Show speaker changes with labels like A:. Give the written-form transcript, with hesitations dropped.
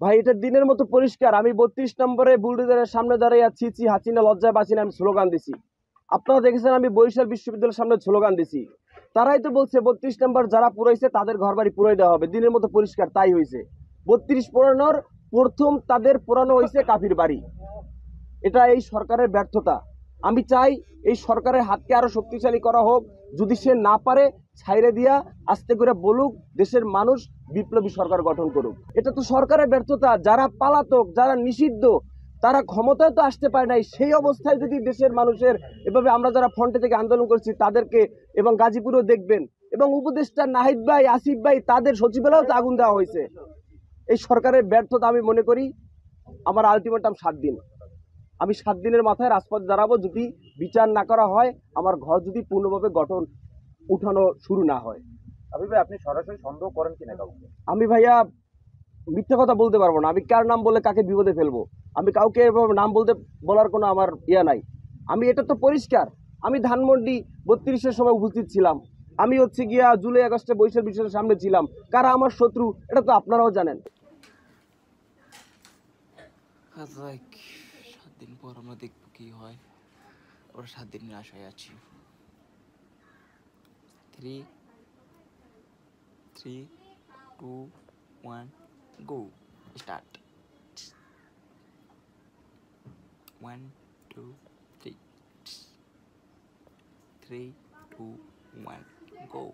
A: ভাই এটা দিনের মতো পরিষ্কার। আমি 32 নম্বরে বুলডোজারের সামনে দাঁড়িয়ে ছি ছি হাসিনা লজ্জায় বাঁচি না, আমি স্লোগান দিছি। আপনারা দেখেছেন আমি বরিশাল বিশ্ববিদ্যালয়ের সামনে স্লোগান দিছি। তারাই তো বলছে 32 নম্বর যারা পুরাইছে তাদের ঘর বাড়ি পুরাই দেওয়া হবে। দিনের মতো পরিষ্কার তাই হয়েছে। 32 পুরানোর প্রথম তাদের পুরানো হয়েছে কাফির বাড়ি। এটা এই সরকারের ব্যর্থতা। আমি চাই এই সরকারের হাতকে আরো শক্তিশালী করা হোক। যদি সে না পারে ছাইরে দিয়া আস্তে করে বলুক দেশের মানুষ বিপ্লবী সরকার গঠন করুক। এটা তো সরকারের ব্যর্থতা। যারা পালাতক, যারা নিষিদ্ধ, তারা ক্ষমতায় তো আসতে পারে নাই। সেই অবস্থায় যদি দেশের মানুষের এভাবে আমরা যারা ফ্রন্টে থেকে আন্দোলন করছি তাদেরকে, এবং গাজীপুরেও দেখবেন, এবং উপদেষ্টা নাহিদ ভাই, আসিফ ভাই, তাদের সচিবালয়েও তো আগুন দেওয়া হয়েছে। এই সরকারের ব্যর্থতা আমি মনে করি। আমার আলটিমেটাম 7 দিন। আমি 7 দিনের মাথায় রাজপথে দাঁড়াবো যদি বিচার না করা হয়, আমার ঘর যদি পূর্ণভাবে গঠন উঠানো শুরু না হয়।
B: আপনি সরাসরি সন্দেহ করেন কিনা কাউকে?
A: আমি ভাইয়া মিথ্যা কথা বলতে পারবো না। আমি কার নাম বলে কাকে বিপদে ফেলবো? আমি কাউকে এভাবে নাম বলার কোনো আমার নাই। আমি এটা তো পরিষ্কার। আমি ধানমন্ডি 32-এর সময় উপস্থিত ছিলাম। আমি গিয়া জুলাই আগস্টে বরিশাল বিশ্ববিদ্যালয়ের সামনে ছিলাম। কারা আমার শত্রু এটা তো আপনারাও জানেন।
C: 7 দিন পর আমরা দেখবো কি হয়। ওরা 7 দিনের আশায় আছি। 3, 2, 1, go, start. 1, 2, 3. 3, 2, 1, go.